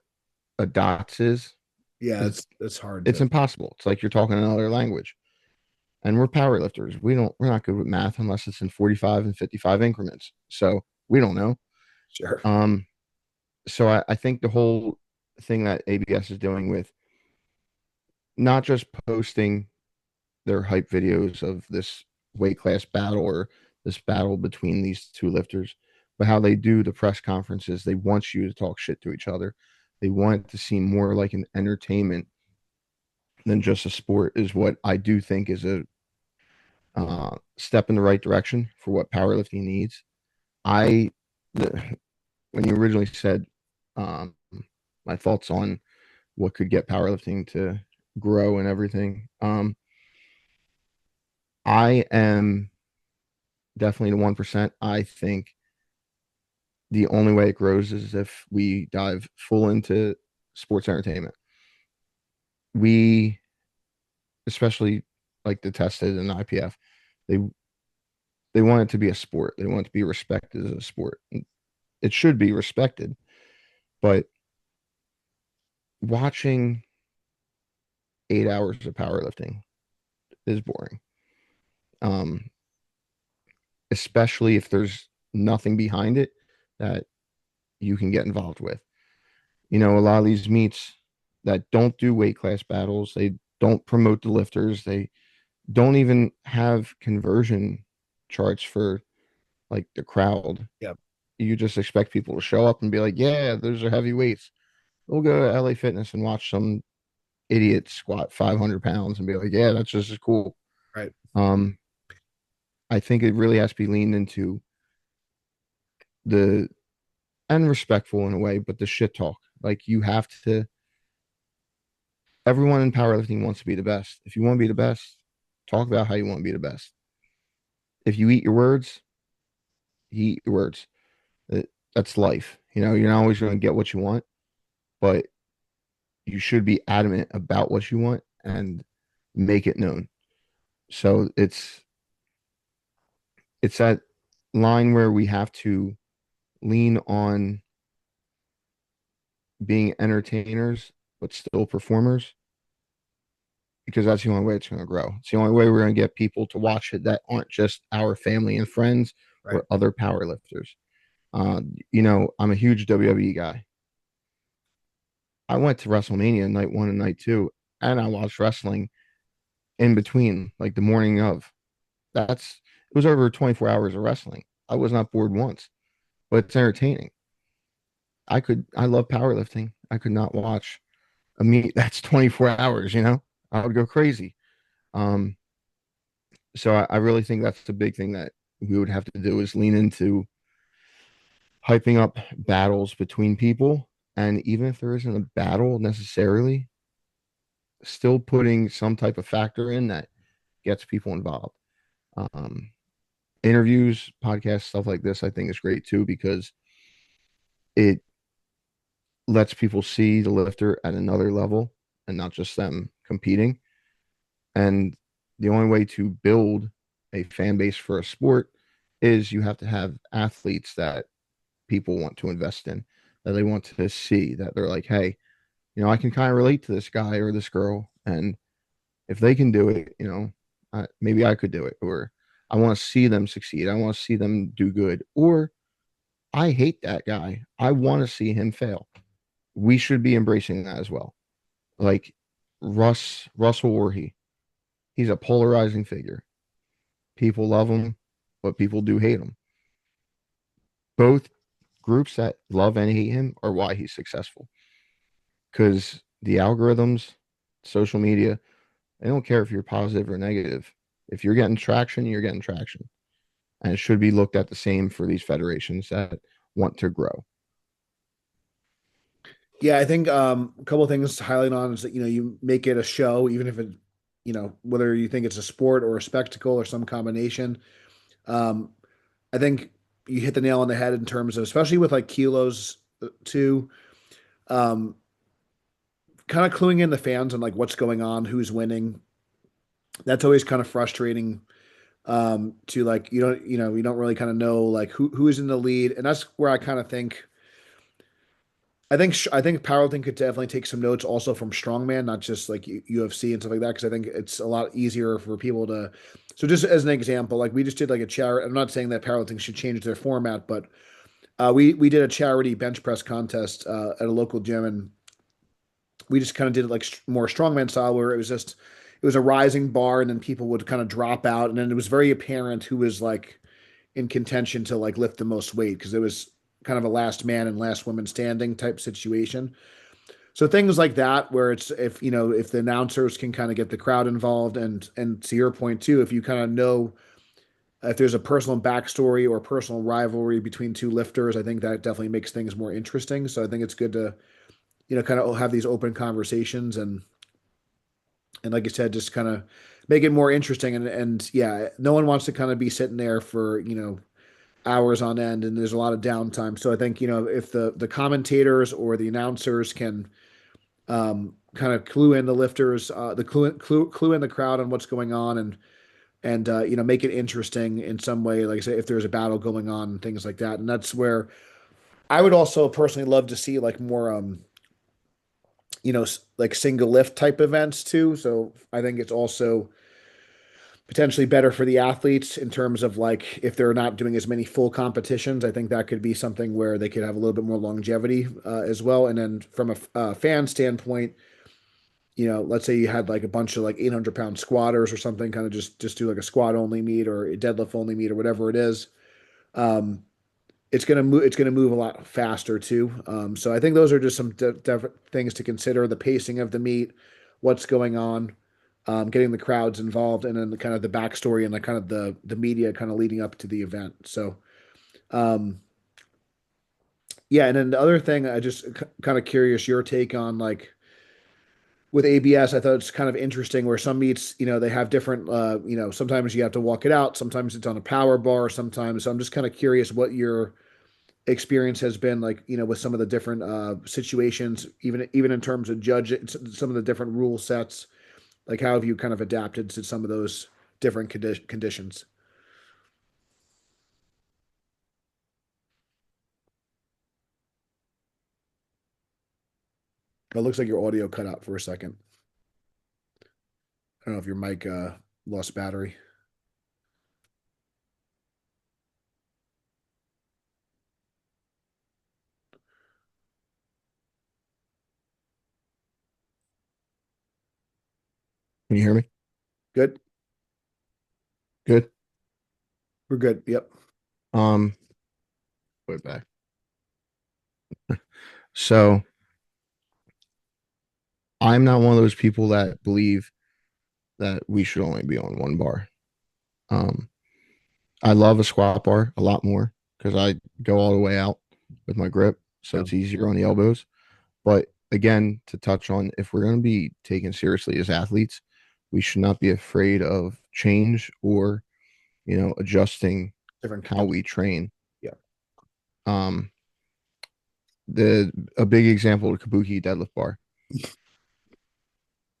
a dots Yeah, is it's hard it's to. impossible. It's like you're talking another language. And we're power lifters. We're not good with math unless it's in 45 and 55 increments. So we don't know. Sure. Um, so I think the whole thing that ABS is doing with not just posting their hype videos of this weight class battle or this battle between these two lifters, but how they do the press conferences. They want you to talk shit to each other. They want it to seem more like an entertainment than just a sport is what I do think is a step in the right direction for what powerlifting needs. I, the, when you originally said um, my thoughts on what could get powerlifting to grow and everything, I am definitely the 1%. I think the only way it grows is if we dive full into sports entertainment. We, especially like the tested and IPF, they they want it to be a sport. They want it to be respected as a sport. It should be respected, but watching 8 hours of powerlifting is boring. Um, Especially if there's nothing behind it that you can get involved with. You know, a lot of these meets that don't do weight class battles, they don't promote the lifters, they don't even have conversion charts for like the crowd. Yeah, You just expect people to show up and be like, yeah, those are heavy weights. We'll go to LA Fitness and watch some idiot squat 500 pounds and be like, yeah, that's just as cool. right. Um, I think it really has to be leaned into the and respectful in a way, but the shit talk. Like you have to. Everyone in powerlifting wants to be the best. If you want to be the best, talk about how you want to be the best. If you eat your words, you eat your words. That's life. You know, you're not always going to get what you want, but you should be adamant about what you want and make it known. So it's that line where we have to lean on being entertainers but still performers because that's the only way it's going to grow. It's the only way we're going to get people to watch it that aren't just our family and friends Right. or other powerlifters. You know, I'm a huge WWE guy. I went to WrestleMania night one and night two, and I watched wrestling in between, like the morning of. It was over 24 hours of wrestling. I was not bored once, but it's entertaining. I love powerlifting. I could not watch a meet that's 24 hours, you know? I would go crazy. Um, so I really think that's the big thing that we would have to do is lean into hyping up battles between people. And even if there isn't a battle necessarily, still putting some type of factor in that gets people involved. Um, Interviews, podcasts, stuff like this, I think is great too because it lets people see the lifter at another level and not just them competing. And the only way to build a fan base for a sport is you have to have athletes that people want to invest in, that they want to see, that they're like, hey, you know, I can kind of relate to this guy or this girl. And if they can do it, you know, maybe I could do it. Or I want to see them succeed. I want to see them do good. Or I hate that guy. I want to see him fail. We should be embracing that as well. Like Russell Warhe, he's a polarizing figure. People love him, but people do hate him. Both groups that love and hate him are why he's successful. Because the algorithms, social media, they don't care if you're positive or negative. If you're getting traction, you're getting traction. And it should be looked at the same for these federations that want to grow. Yeah, I think a couple of things to highlight on is that you make it a show, even if it, whether you think it's a sport or a spectacle or some combination. Um, I think you hit the nail on the head in terms of, especially with like kilos too, um, kind of cluing in the fans on like what's going on, who's winning. That's always kind of frustrating to like you don't really kind of know like who is in the lead, and that's where I kind of think I think powerlifting could definitely take some notes also from strongman, not just like UFC and stuff like that, because I think it's a lot easier for people to. So just as an example, like we just did like a charity. I'm not saying that powerlifting should change their format, but we did a charity bench press contest at a local gym, and we just kind of did it like more strongman style, where it was a rising bar, and then people would kind of drop out, and then it was very apparent who was like in contention to like lift the most weight because it was kind of a last man and last woman standing type situation. So things like that, where it's if you know if the announcers can kind of get the crowd involved, and to your point too, if you kind of know if there's a personal backstory or personal rivalry between two lifters, I think that definitely makes things more interesting. So I think it's good to kind of have these open conversations and like I said, just kind of make it more interesting. And yeah, no one wants to kind of be sitting there for hours on end, and there's a lot of downtime. So I think if the commentators or the announcers can kind of clue in the lifters, the clue in the crowd on what's going on, and make it interesting in some way. Like I say, if there's a battle going on and things like that, and that's where I would also personally love to see like more like single lift type events too. So I think it's also potentially better for the athletes in terms of like if they're not doing as many full competitions. I think that could be something where they could have a little bit more longevity as well. And then from a fan standpoint, let's say you had like a bunch of like 800-pound squatters or something, kind of just do like a squat only meet or a deadlift only meet or whatever it is. Um, it's gonna move. It's gonna move a lot faster too. So I think those are just some different things to consider: the pacing of the meet, what's going on, getting the crowds involved, and then the kind of the backstory and the kind of the media kind of leading up to the event. So um, yeah, and then the other thing, I just kind of curious your take on like with ABS. I thought it's kind of interesting where some meets, they have different, sometimes you have to walk it out, sometimes it's on a power bar, sometimes. So I'm just kind of curious what your experience has been like, with some of the different situations, even in terms of judging some of the different rule sets. Like, how have you kind of adapted to some of those different conditions? It looks like your audio cut out for a second. I don't know if your mic lost battery. Can you hear me? Good. Good. We're good. Yep. Um, put it back. So I'm not one of those people that believe that we should only be on one bar. Um, I love a squat bar a lot more because I go all the way out with my grip, so Yeah. it's easier on the elbows. But again, to touch on, if we're going to be taken seriously as athletes, we should not be afraid of change or, adjusting Different how conditions. we train. Yeah. Um, the a big example, the Kabuki deadlift bar.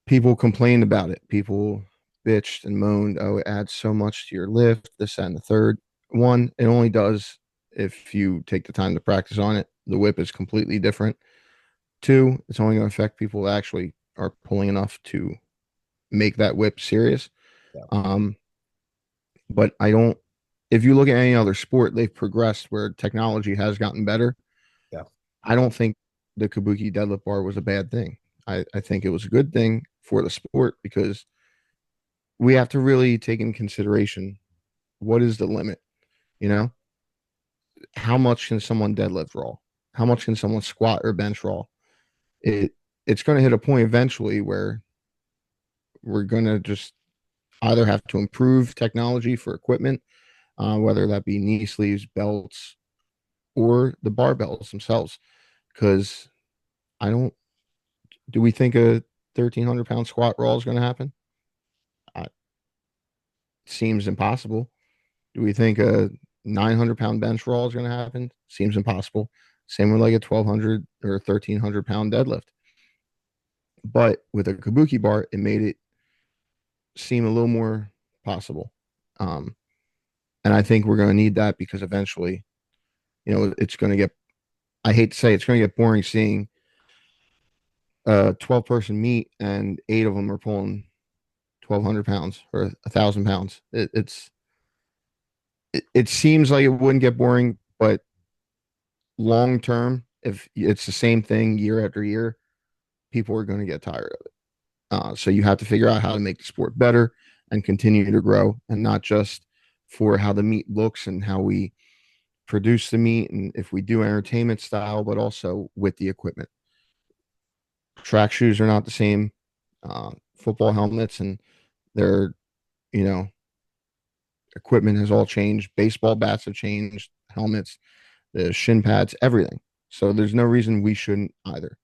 People complained about it. People bitched and moaned, oh, it adds so much to your lift, this, that, and the third. One, it only does if you take the time to practice on it. The whip is completely different. Two, it's only going to affect people that actually are pulling enough to make that whip serious. Yeah. Um, but I don't, if you look at any other sport, they've progressed where technology has gotten better. Yeah. I don't think the Kabuki deadlift bar was a bad thing. I think it was a good thing for the sport because we have to really take in consideration what is the limit, you know? How much can someone deadlift raw? How much can someone squat or bench raw? It it's going to hit a point eventually where we're going to just either have to improve technology for equipment, whether that be knee sleeves, belts, or the barbells themselves. Because I don't, do we think a 1,300-pound squat raw is going to happen? It seems impossible. Do we think a 900-pound bench raw is going to happen? Seems impossible. Same with like a 1,200 or 1,300-pound deadlift. But with a kabuki bar, it made it seem a little more possible. Um, and I think we're going to need that because eventually, it's going to get, I hate to say it's going to get boring seeing a 12-person meet and eight of them are pulling 1,200 pounds or 1,000 pounds. It seems like it wouldn't get boring, but long term, if it's the same thing year after year, people are going to get tired of it. So you have to figure out how to make the sport better and continue to grow, and not just for how the meet looks and how we produce the meat and if we do entertainment style, but also with the equipment. Track shoes are not the same. Football helmets and their, you know, equipment has all changed. Baseball bats have changed, helmets, the shin pads, everything. So there's no reason we shouldn't either.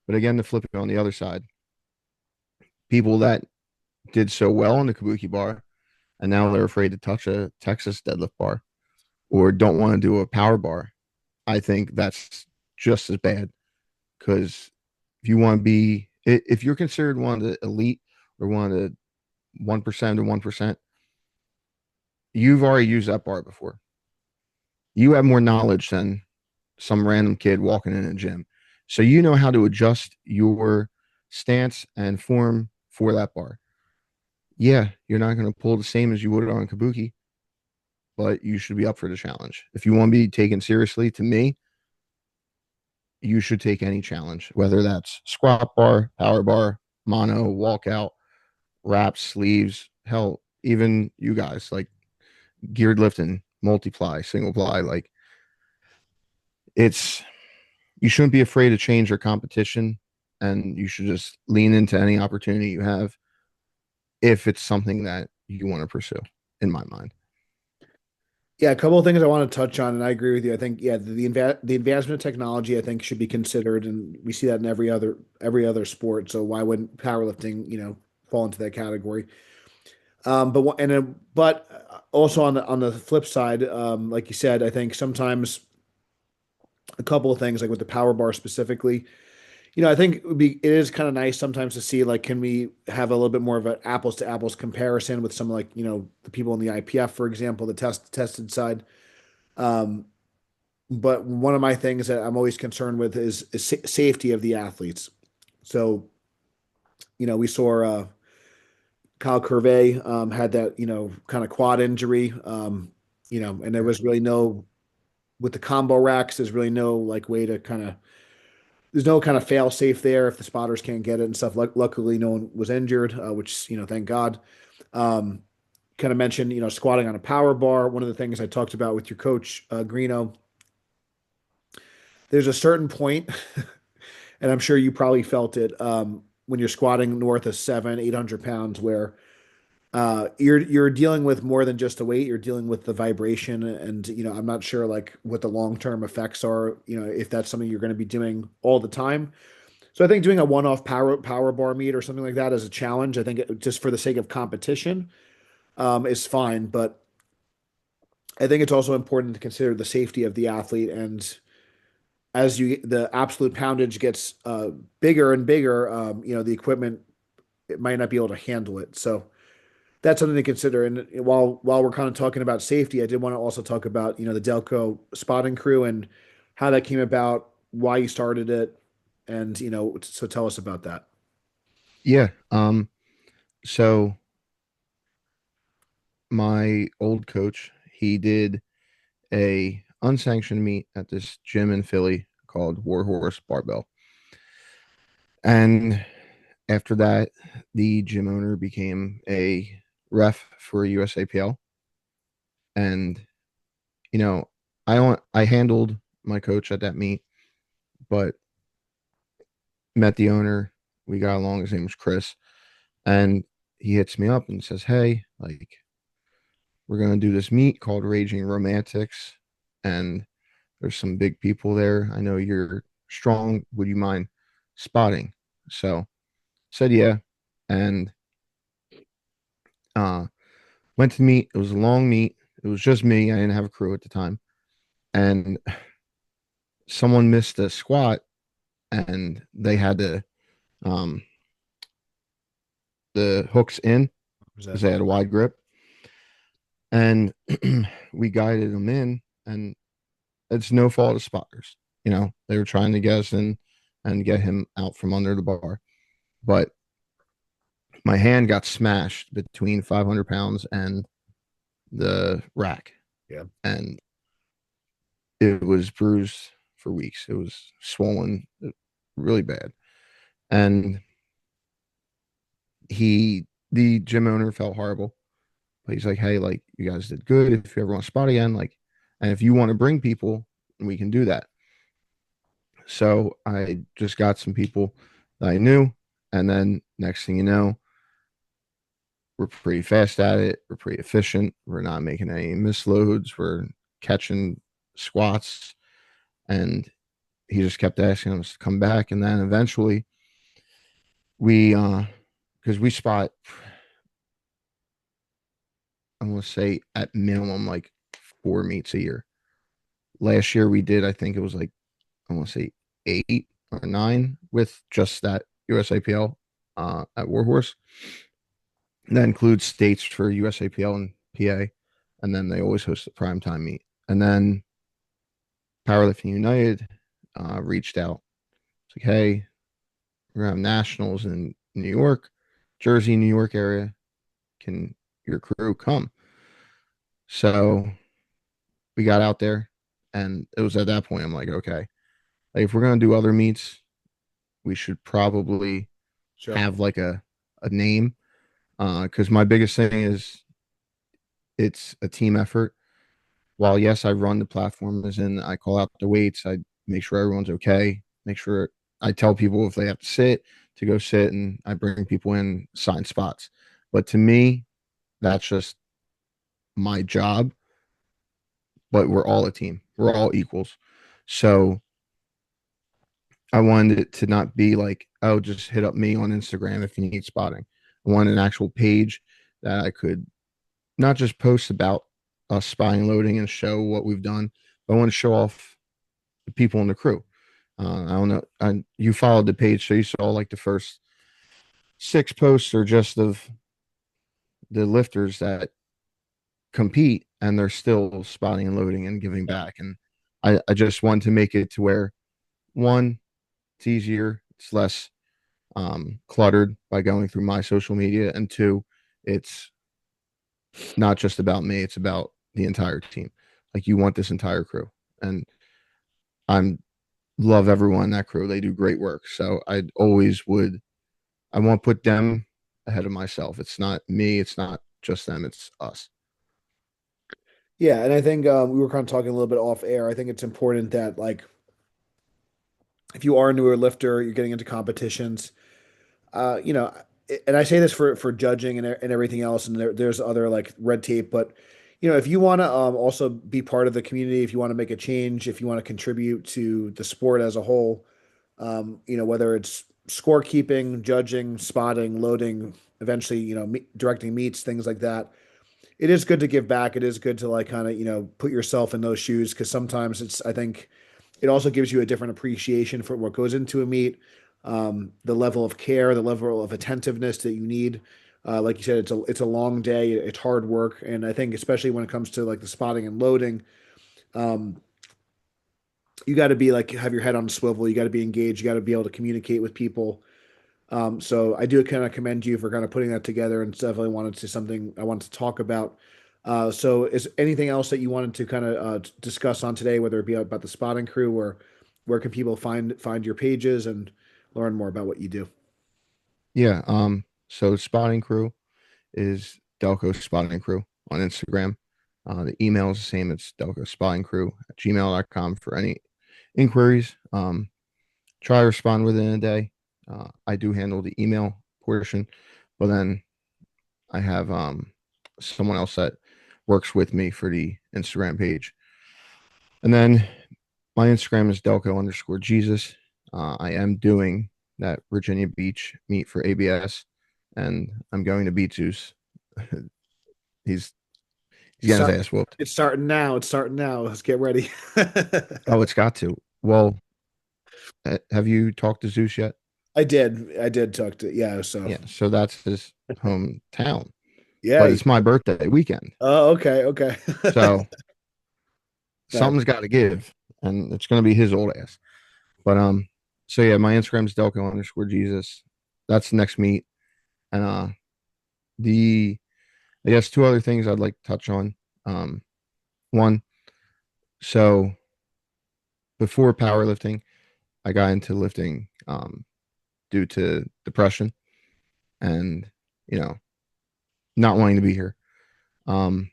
But again, to flip it on the other side, people that did so well in the Kabuki bar and now they're afraid to touch a Texas deadlift bar or don't want to do a power bar. I think that's just as bad because if you want to be, if you're considered one of the elite or one of the 1% or 1%, you've already used that bar before. You have more knowledge than some random kid walking in a gym. So you know how to adjust your stance and form for that bar. Yeah, you're not going to pull the same as you would on Kabuki, but you should be up for the challenge. If you want to be taken seriously, to me, you should take any challenge, whether that's squat bar, power bar, mono, walkout, wraps, sleeves, hell, even you guys like geared lifting, multiply, single ply. Like it's, you shouldn't be afraid to change your competition and you should just lean into any opportunity you have if it's something that you want to pursue, in my mind. Yeah, a couple of things I want to touch on, and I agree with you. I think yeah, the advancement of technology I think should be considered, and we see that in every other sport. So why wouldn't powerlifting, fall into that category? But also on the flip side, like you said, I think sometimes a couple of things like with the power bar specifically, I think it is kind of nice sometimes to see like can we have a little bit more of an apples to apples comparison with some like the people in the IPF, for example, the tested side. Um, but one of my things that I'm always concerned with is safety of the athletes. So, we saw Kyle Curvey had that, kind of quad injury, and there Yeah. was really no, with the combo racks, there's really no like way to there's no kind of fail safe there if the spotters can't get it and stuff. Luckily, no one was injured, which, thank God. Um, kind of mentioned, squatting on a power bar. One of the things I talked about with your coach, Greeno, there's a certain point, and I'm sure you probably felt it when you're squatting north of 800 pounds, where you're dealing with more than just the weight. You're dealing with the vibration, and I'm not sure like what the long term effects are. If that's something you're going to be doing all the time. So I think doing a one-off power bar meet or something like that as a challenge, I think just for the sake of competition, is fine. But I think it's also important to consider the safety of the athlete. And as the absolute poundage gets bigger and bigger, the equipment, it might not be able to handle it. So that's something to consider. And while we're kind of talking about safety, I did want to also talk about the Delco spotting crew and how that came about, why you started it, and so tell us about that. Yeah. So my old coach, he did a unsanctioned meet at this gym in Philly called Warhorse Barbell. And after that, the gym owner became a ref for USAPL. And, you know, I handled my coach at that meet, but met the owner. We got along. His name was Chris. And he hits me up and says, hey, like, we're going to do this meet called Raging Romantics. And there's some big people there. I know you're strong. Would you mind spotting? So said yeah. And uh went to meet. It was a long meet. It was just me. I didn't have a crew at the time. And someone missed a squat and they had um the hooks in Was because that they had a wide grip. And we guided them in and it's no fault of spotters. They were trying to get us in and get him out from under the bar. But my hand got smashed between 500 pounds and the rack. yeah. And it was bruised for weeks. It was swollen really bad. And the gym owner felt horrible. But he's like, hey, like, you guys did good. If you ever want to spot again, like, and if you want to bring people, we can do that. So I just got some people that I knew. And then next thing you know, we're pretty fast at it. We're pretty efficient. We're not making any misloads. We're catching squats. And he just kept asking us to come back. And then eventually because we spot, I'm going to say at minimum, like 4 meets a year. Last year we did, I think it was like, I want to say 8 or 9 with just that USAPL at Warhorse. And that includes states for USAPL and PA. And then they always host a primetime meet. And then Powerlifting United reached out. It's like, hey, we're going to have nationals in New York, Jersey, New York area. Can your crew come? So we got out there, and it was at that point I'm like, okay, like if we're going to do other meets, we should probably Sure. have like a name. Because my biggest thing is it's a team effort. While yes, I run the platform as in I call out the weights, I make sure everyone's okay, make sure I tell people if they have to sit to go sit, and I bring people in signed spots. But to me, that's just my job. But we're all a team. We're all equals. So I wanted it to not be like, oh, just hit up me on Instagram if you need spotting. I wanted an actual page that I could not just post about us spotting loading and show what we've done, but I want to show off the people in the crew. I don't know. You followed the page, so you saw like the first 6 posts are just of the lifters that compete and they're still spotting and loading and giving back. And I just want to make it to where one, it's easier, it's less cluttered by going through my social media, and two, it's not just about me, it's about the entire team. Like you want this entire crew. And I'm love everyone in that crew. They do great work. So I always would I want to put them ahead of myself. It's not me, it's not just them, it's us. Yeah, and I think we were kind of talking a little bit off air. I think it's important that like if you are a newer lifter, you're getting into competitions, you know, and I say this for judging and everything else, and there's other like red tape, but you know, if you want to also be part of the community, if you want to make a change, if you want to contribute to the sport as a whole, you know, whether it's scorekeeping, judging, spotting, loading, eventually, you know, directing meets, things like that. It is good to give back. It is good to like kind of, you know, put yourself in those shoes because sometimes I think it also gives you a different appreciation for what goes into a meet, the level of care, the level of attentiveness that you need. Like you said, it's a long day, it's hard work, and I think especially when it comes to like the spotting and loading, um, you got to be like have your head on a swivel. You got to be engaged. You got to be able to communicate with people. So I do kind of commend you for kind of putting that together, and it's definitely wanted to something I wanted to talk about. So is anything else that you wanted to kind of discuss on today, whether it be about the spotting crew or where can people find your pages and learn more about what you do? Yeah. So spotting crew is Delco Spotting Crew on Instagram. The email is the same. It's Delco Spotting Crew at gmail.com for any inquiries. Try to respond within a day. I do handle the email portion, but then I have someone else that works with me for the Instagram page. And then my Instagram is Delco underscore Jesus. I am doing that Virginia Beach meet for ABS, and I'm going to beat Zeus. he's he's getting his Start, ass whooped. it's starting now. It's starting now. Let's get ready. Oh, it's got to. Well, have you talked to Zeus yet? I did. I did talk to, yeah. So, Yeah, so that's his hometown, yeah. but it's my birthday weekend, Oh, okay. Okay. so Nice. something's got to give, and it's going to be his old ass. But so yeah, my Instagram is Delco underscore Jesus. That's the next meet, and the I guess two other things I'd like to touch on. One, so before powerlifting, I got into lifting due to depression and you know not wanting to be here. Um,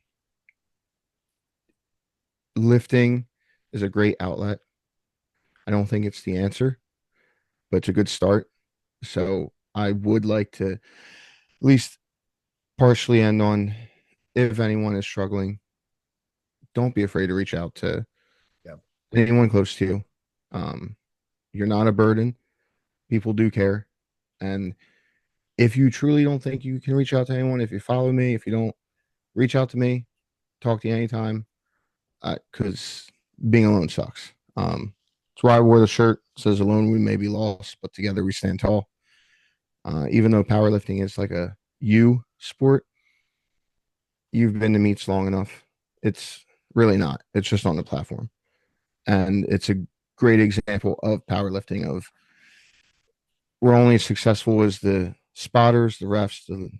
Lifting is a great outlet. I don't think it's the answer, but it's a good start, So I would like to at least partially end on, if anyone is struggling, don't be afraid to reach out to Yeah. anyone close to you. Um, you're not a burden. People do care. And if you truly don't think you can reach out to anyone, if you follow me, if you don't, reach out to me, talk to you anytime, because being alone sucks. That's why I wore the shirt. It says alone we may be lost, but together we stand tall. Even though powerlifting is like a you sport, you've been to meets long enough. It's really not. It's just on the platform. And it's a great example of powerlifting of we're only as successful as the spotters, the refs, the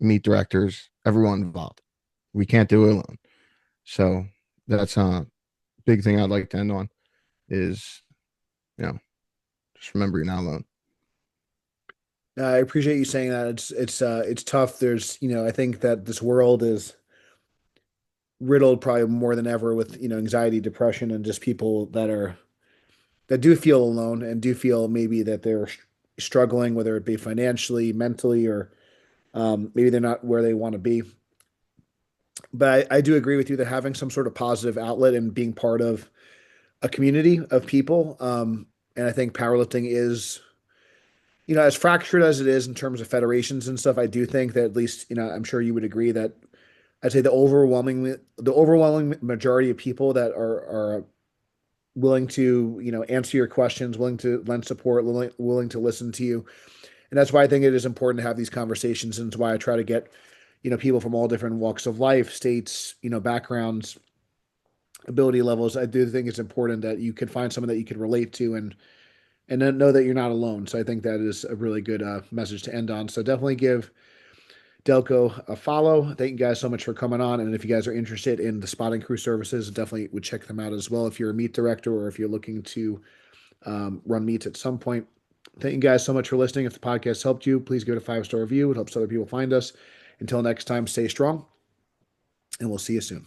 meet directors, everyone involved. We can't do it alone. So that's a big thing I'd like to end on is, you know, just remember you're not alone. I appreciate you saying that. It's tough. There's, I think that this world is riddled probably more than ever with, anxiety, depression, and just people that do feel alone and do feel maybe that they're struggling, whether it be financially, mentally, or maybe they're not where they want to be. But I do agree with you that having some sort of positive outlet and being part of a community of people, and I think powerlifting is, as fractured as it is in terms of federations and stuff, I do think that at least, I'm sure you would agree that I'd say the overwhelming majority of people that are willing to, answer your questions, willing to lend support, willing to listen to you. And that's why I think it is important to have these conversations. And it's why I try to get, people from all different walks of life, states, backgrounds, ability levels. I do think it's important that you can find someone that you can relate to and then know that you're not alone. So I think that is a really good message to end on. So definitely give Delco a follow. Thank you guys so much for coming on. And if you guys are interested in the spotting crew services, definitely would check them out as well. If you're a meet director or if you're looking to run meets at some point. Thank you guys so much for listening. If the podcast helped you, please give it a 5-star review. It helps other people find us. Until next time, stay strong, and we'll see you soon.